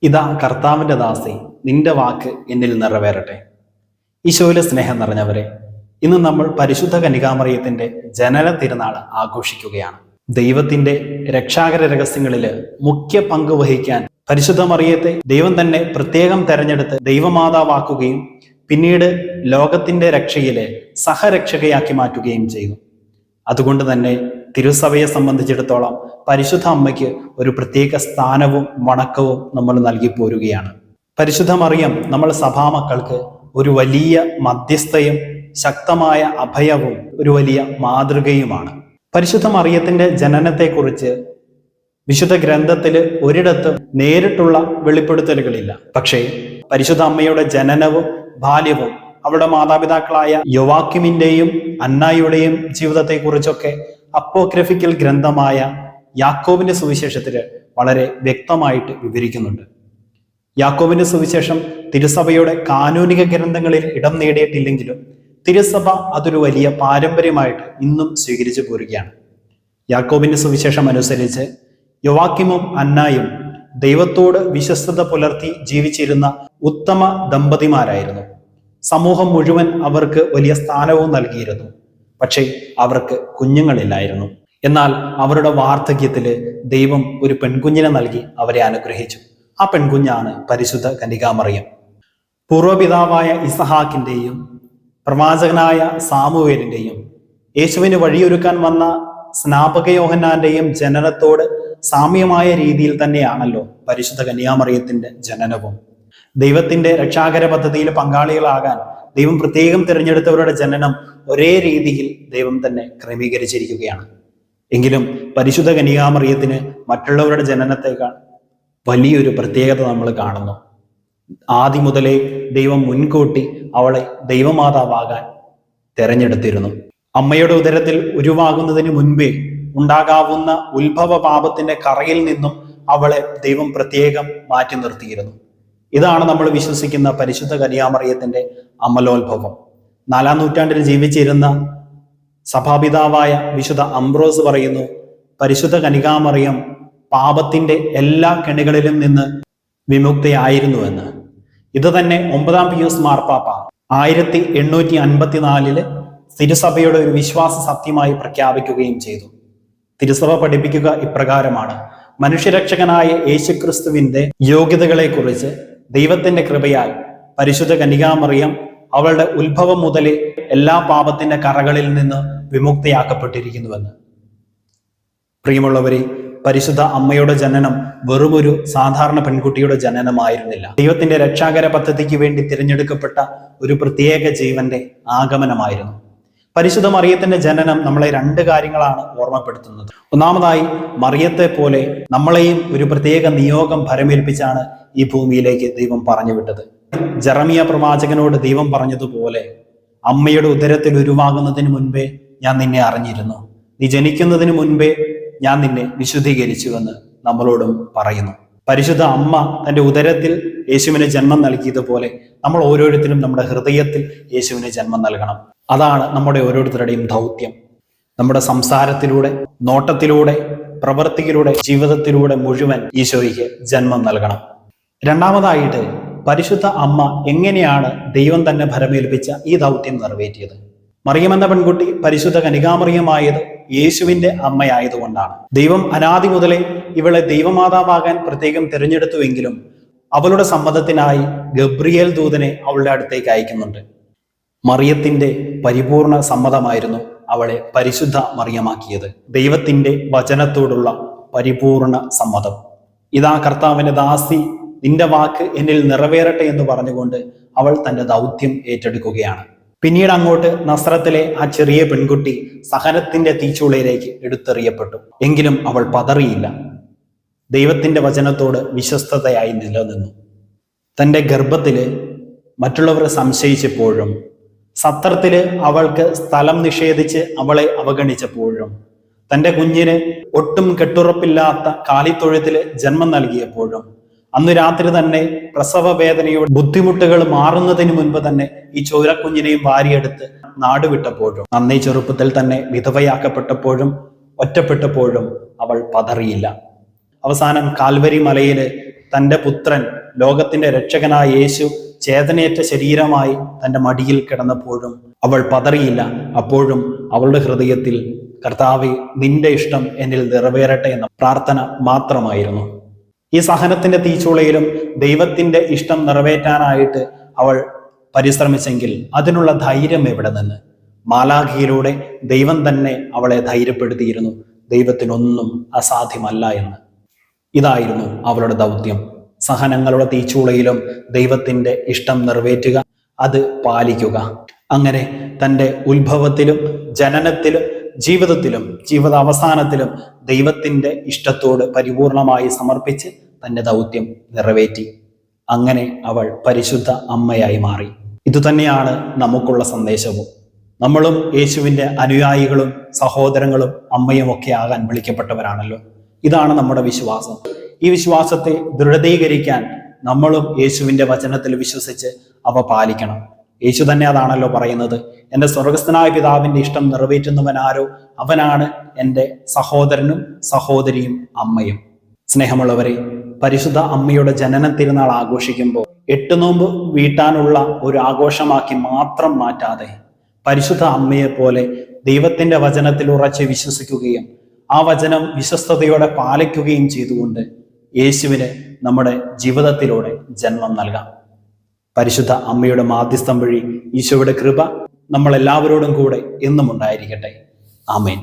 ഇതാ കർത്താവിൻ്റെ ദാസി, നിന്റെ വാക്ക് എന്നിൽ നിറവേറട്ടെ. ഈശോയിലെ സ്നേഹം നിറഞ്ഞവരെ, ഇന്ന് നമ്മൾ പരിശുദ്ധ കന്യകാമറിയത്തിന്റെ ജനന തിരുനാൾ ആഘോഷിക്കുകയാണ്. ദൈവത്തിന്റെ രക്ഷാകര രഹസ്യങ്ങളിൽ മുഖ്യ പങ്ക് വഹിക്കാൻ പരിശുദ്ധ മറിയത്തെ ദൈവം തന്നെ പ്രത്യേകം തെരഞ്ഞെടുത്ത് ദൈവമാതാവാക്കുകയും പിന്നീട് ലോകത്തിന്റെ രക്ഷയിലെ സഹരക്ഷകയാക്കി മാറ്റുകയും ചെയ്തു. അതുകൊണ്ട് തന്നെ തിരുസഭയെ സംബന്ധിച്ചിടത്തോളം പരിശുദ്ധ അമ്മയ്ക്ക് ഒരു പ്രത്യേക സ്ഥാനവും വണക്കവും നമ്മൾ നൽകി പോരുകയാണ്. പരിശുദ്ധ മറിയം നമ്മൾ സഭാമക്കൾക്ക് ഒരു വലിയ മധ്യസ്ഥയും ശക്തമായ അഭയവും ഒരു വലിയ മാതൃകയുമാണ്. പരിശുദ്ധ മറിയത്തിന്റെ ജനനത്തെക്കുറിച്ച് വിശുദ്ധ ഗ്രന്ഥത്തിൽ ഒരിടത്തും നേരിട്ടുള്ള വെളിപ്പെടുത്തലുകളില്ല. പക്ഷേ പരിശുദ്ധ അമ്മയുടെ ജനനവും ബാല്യവും അവരുടെ മാതാപിതാക്കളായ യോവാക്കിമിന്റെയും അന്നായുടെയും ജീവിതത്തെക്കുറിച്ചൊക്കെ അപ്പോക്രിഫിക്കൽ ഗ്രന്ഥമായ യാക്കോബിന്റെ സുവിശേഷത്തിൽ വളരെ വ്യക്തമായിട്ട് വിവരിക്കുന്നുണ്ട്. യാക്കോബിന്റെ സുവിശേഷം തിരുസഭയുടെ കാനൂനിക ഗ്രന്ഥങ്ങളിൽ ഇടം നേടിയിട്ടില്ലെങ്കിലും തിരുസഭ അതൊരു വലിയ പാരമ്പര്യമായിട്ട് ഇന്നും സ്വീകരിച്ചു പോരുകയാണ്. യാക്കോബിന്റെ സുവിശേഷം അനുസരിച്ച് യോവാക്കിമും അന്നായും ദൈവത്തോട് വിശ്വസ്തത പുലർത്തി ജീവിച്ചിരുന്ന ഉത്തമ ദമ്പതിമാരായിരുന്നു. സമൂഹം മുഴുവൻ അവർക്ക് വലിയ സ്ഥാനവും നൽകിയിരുന്നു. പക്ഷേ അവർക്ക് കുഞ്ഞുങ്ങളില്ലായിരുന്നു. എന്നാൽ അവരുടെ വാർദ്ധക്യത്തില് ദൈവം ഒരു പെൺകുഞ്ഞിനെ നൽകി അവരെ അനുഗ്രഹിച്ചു. ആ പെൺകുഞ്ഞാണ് പരിശുദ്ധ കന്യകാമറിയം. പൂർവ്വപിതാവായ ഇസഹാക്കിന്റെയും പ്രവാചകനായ സാമുവേലിന്റെയും യേശുവിന് വഴിയൊരുക്കാൻ വന്ന സ്നാപക യോഹന്നാന്റെയും ജനനത്തോട് സാമ്യമായ രീതിയിൽ തന്നെയാണല്ലോ പരിശുദ്ധ കന്യാമറിയത്തിന്റെ ജനനവും. ദൈവത്തിന്റെ രക്ഷാകര പദ്ധതിയിൽ പങ്കാളികളാകാൻ ദൈവം പ്രത്യേകം തിരഞ്ഞെടുത്തവരുടെ ജനനം ഒരേ രീതിയിൽ ദൈവം തന്നെ ക്രമീകരിച്ചിരിക്കുകയാണ്. എങ്കിലും പരിശുദ്ധ കന്യകാമറിയത്തിന് മറ്റുള്ളവരുടെ ജനനത്തേക്കാൾ വലിയൊരു പ്രത്യേകത നമ്മൾ കാണുന്നു. ആദ്യം മുതലേ ദൈവം മുൻകൂട്ടി അവളെ ദൈവമാതാവാകാൻ തിരഞ്ഞെടുത്തിരുന്നു. അമ്മയുടെ ഉദരത്തിൽ ഉരുവാകുന്നതിന് മുൻപേ ഉണ്ടാകാവുന്ന ഉത്ഭവ പാപത്തിന്റെ കറയിൽ നിന്നും അവളെ ദൈവം പ്രത്യേകം മാറ്റി നിർത്തിയിരുന്നു. ഇതാണ് നമ്മൾ വിശ്വസിക്കുന്ന പരിശുദ്ധ കന്യാമറിയത്തിന്റെ അമലോത്ഭവം. 4-ാം നൂറ്റാണ്ടിൽ ജീവിച്ചിരുന്ന സഭാപിതാവായ വിശുദ്ധ അംബ്രോസ് പറയുന്നു, പരിശുദ്ധ കന്യകാമറിയം പാപത്തിന്റെ എല്ലാ കെണികളിലും നിന്ന് വിമുക്തയായിരുന്നുവെന്ന്. ഇത് തന്നെ 9-ാം പിയൂസ് മാർപ്പാപ്പ 1854 തിരുസഭയുടെ ഒരു വിശ്വാസ സത്യമായി പ്രഖ്യാപിക്കുകയും ചെയ്തു. തിരുസഭ പഠിപ്പിക്കുക ഇപ്രകാരമാണ്: മനുഷ്യരക്ഷകനായ യേശുക്രിസ്തുവിന്റെ യോഗ്യതകളെ കുറിച്ച് ദൈവത്തിന്റെ കൃപയാൽ പരിശുദ്ധ കന്യകാമറിയം അവളുടെ ഉത്ഭവം മുതലേ എല്ലാ പാപത്തിന്റെ കറകളിൽ നിന്ന് വിമുക്തയാക്കപ്പെട്ടിരിക്കുന്നുവെന്ന്. പ്രിയമുള്ളവരെ, പരിശുദ്ധ അമ്മയുടെ ജനനം വെറുമൊരു സാധാരണ പെൺകുട്ടിയുടെ ജനനമായിരുന്നില്ല. ദൈവത്തിന്റെ രക്ഷാകര പദ്ധതിക്ക് വേണ്ടി തിരഞ്ഞെടുക്കപ്പെട്ട ഒരു പ്രത്യേക ജീവന്റെ ആഗമനമായിരുന്നു. പരിശുദ്ധ മറിയത്തിന്റെ ജനനം നമ്മളെ 2 കാര്യങ്ങളാണ് ഓർമ്മപ്പെടുത്തുന്നത്. ഒന്നാമതായി, മറിയത്തെ പോലെ നമ്മളെയും ഒരു പ്രത്യേക നിയോഗം ഭരമേൽപ്പിച്ചാണ് ഈ ഭൂമിയിലേക്ക് ദൈവം പറഞ്ഞു വിട്ടത്. ജെറമിയ പ്രവാചകനോട് ദൈവം പറഞ്ഞതുപോലെ, അമ്മയുടെ ഉദരത്തിൽ ഉരുവാകുന്നതിന് മുൻപേ ഞാൻ നിന്നെ അറിഞ്ഞിരുന്നു, നീ ജനിക്കുന്നതിന് മുൻപേ ഞാൻ നിന്നെ വിശുദ്ധീകരിച്ചുവെന്ന് നമ്മളോടും പറയുന്നു. പരിശുദ്ധ അമ്മ തന്റെ ഉദരത്തിൽ യേശുവിന് ജന്മം നൽകിയതുപോലെ നമ്മൾ ഓരോരുത്തരും നമ്മുടെ ഹൃദയത്തിൽ യേശുവിന് ജന്മം നൽകണം. അതാണ് നമ്മുടെ ഓരോരുത്തരുടെയും ദൗത്യം. നമ്മുടെ സംസാരത്തിലൂടെ, നോട്ടത്തിലൂടെ, പ്രവൃത്തിയിലൂടെ, ജീവിതത്തിലൂടെ മുഴുവൻ ഈശോയ്ക്ക് ജന്മം നൽകണം. രണ്ടാമതായിട്ട്, പരിശുദ്ധ അമ്മ എങ്ങനെയാണ് ദൈവം തന്നെ ഭരമേൽപ്പിച്ച ഈ ദൗത്യം നിറവേറ്റിയത്? മറിയം എന്ന പെൺകുട്ടി പരിശുദ്ധ കന്യകാമറിയമായത് യേശുവിന്റെ അമ്മയായതുകൊണ്ടാണ്. ദൈവം അനാദി മുതലേ ഇവളെ ദൈവമാതാവാകാൻ പ്രത്യേകം തിരഞ്ഞെടുത്തുവെങ്കിലും അവളുടെ സമ്മതത്തിനായി ഗബ്രിയേൽ ദൂതനെ അവളുടെ അടുത്തേക്ക് അയക്കുന്നുണ്ട്. മറിയത്തിന്റെ പരിപൂർണ സമ്മതമായിരുന്നു അവളെ പരിശുദ്ധ മറിയമാക്കിയത്. ദൈവത്തിന്റെ വചനത്തോടുള്ള പരിപൂർണ സമ്മതം. ഇതാ കർത്താവിന്റെ ദാസി, നിന്റെ വാക്ക് എന്നിൽ നിറവേറട്ടെ എന്ന് പറഞ്ഞുകൊണ്ട് അവൾ തന്റെ ദൗത്യം ഏറ്റെടുക്കുകയാണ്. പിന്നീട് അങ്ങോട്ട് നസ്രത്തിലെ ആ ചെറിയ പെൺകുട്ടി സഹനത്തിന്റെ തീച്ചൂളയിലേക്ക് എടുത്തെറിയപ്പെട്ടു. എങ്കിലും അവൾ പതറിയില്ല. ദൈവത്തിന്റെ വചനത്തോട് വിശ്വസ്തതയായി നിലനിന്നു. തന്റെ ഗർഭത്തില് മറ്റുള്ളവർ സംശയിച്ചപ്പോഴും, സത്രത്തില് അവൾക്ക് സ്ഥലം നിഷേധിച്ച് അവളെ അവഗണിച്ചപ്പോഴും, തന്റെ കുഞ്ഞിന് ഒട്ടും കെട്ടുറപ്പില്ലാത്ത കാലിത്തൊഴുത്തില് ജന്മം നൽകിയപ്പോഴും, അന്ന് രാത്രി തന്നെ പ്രസവ വേദനയുടെ ബുദ്ധിമുട്ടുകൾ മാറുന്നതിന് മുൻപ് തന്നെ ഈ ചോരക്കുഞ്ഞിനെയും വാരിയെടുത്ത് നാടുവിട്ടപ്പോഴും, നന്നേ ചെറുപ്പത്തിൽ തന്നെ വിധവയാക്കപ്പെട്ടപ്പോഴും, ഒറ്റപ്പെട്ടപ്പോഴും അവൾ പതറിയില്ല. അവസാനം കാൽവരി മലയില് തൻ്റെ പുത്രൻ, ലോകത്തിന്റെ രക്ഷകനായ യേശു ചേതനയേറ്റ ശരീരമായി തൻ്റെ മടിയിൽ കിടന്നപ്പോഴും അവൾ പതറിയില്ല. അപ്പോഴും അവളുടെ ഹൃദയത്തിൽ കർത്താവേ, നിന്റെ ഇഷ്ടം എന്നിൽ നിറവേറട്ടെ എന്ന പ്രാർത്ഥന മാത്രമായിരുന്നു. ഈ സഹനത്തിന്റെ തീച്ചൂളയിലും ദൈവത്തിന്റെ ഇഷ്ടം നിറവേറ്റാനായിട്ട് അവൾ പരിശ്രമിച്ചെങ്കിൽ അതിനുള്ള ധൈര്യം എവിടെ നിന്ന്? മാലാഖയിലൂടെ ദൈവം തന്നെ അവളെ ധൈര്യപ്പെടുത്തിയിരുന്നു, ദൈവത്തിനൊന്നും അസാധ്യമല്ല എന്ന്. ഇതായിരുന്നു അവളുടെ ദൗത്യം. സഹനങ്ങളുടെ തീച്ചൂളയിലും ദൈവത്തിന്റെ ഇഷ്ടം നിറവേറ്റുക, അത് പാലിക്കുക. അങ്ങനെ തൻ്റെ ഉത്ഭവത്തിലും ജനനത്തിലും ജീവിതത്തിലും ജീവിതാവസാനത്തിലും ദൈവത്തിന്റെ ഇഷ്ടത്തോട് പരിപൂർണമായി സമർപ്പിച്ച് തൻ്റെ ദൗത്യം നിറവേറ്റി. അങ്ങനെ അവൾ പരിശുദ്ധ അമ്മയായി മാറി. ഇതുതന്നെയാണ് നമുക്കുള്ള സന്ദേശവും. നമ്മളും യേശുവിൻ്റെ അനുയായികളും സഹോദരങ്ങളും അമ്മയും ഒക്കെ ആകാൻ വിളിക്കപ്പെട്ടവരാണല്ലോ. ഇതാണ് നമ്മുടെ വിശ്വാസം. ഈ വിശ്വാസത്തെ ദൃഢീകരിക്കാൻ നമ്മളും യേശുവിൻ്റെ വചനത്തിൽ വിശ്വസിച്ച് അവ പാലിക്കണം. യേശു തന്നെ അതാണല്ലോ പറയുന്നത്, എൻ്റെ സ്വർഗസ്ഥനായ പിതാവിൻ്റെ ഇഷ്ടം നിറവേറ്റുന്നവനാരോ അവനാണ് എൻ്റെ സഹോദരനും സഹോദരിയും അമ്മയും. സ്നേഹമുള്ളവരെ, പരിശുദ്ധ അമ്മയുടെ ജനന തിരുനാൾ ആഘോഷിക്കുമ്പോൾ 8 നോമ്പ് വീട്ടാനുള്ള ഒരു ആഘോഷമാക്കി മാത്രം മാറ്റാതെ പരിശുദ്ധ അമ്മയെ പോലെ ദൈവത്തിന്റെ വചനത്തിൽ ഉറച്ച് വിശ്വസിക്കുകയും ആ വചനം വിശ്വസ്തയോടെ പാലിക്കുകയും ചെയ്തുകൊണ്ട് യേശുവിന് നമ്മുടെ ജീവിതത്തിലൂടെ ജന്മം നൽകാം. പരിശുദ്ധ അമ്മയുടെ മാധ്യസ്ഥം വഴി ഈശോയുടെ കൃപ നമ്മളെല്ലാവരോടും കൂടെ എന്നും ഉണ്ടായിരിക്കട്ടെ. ആമേൻ.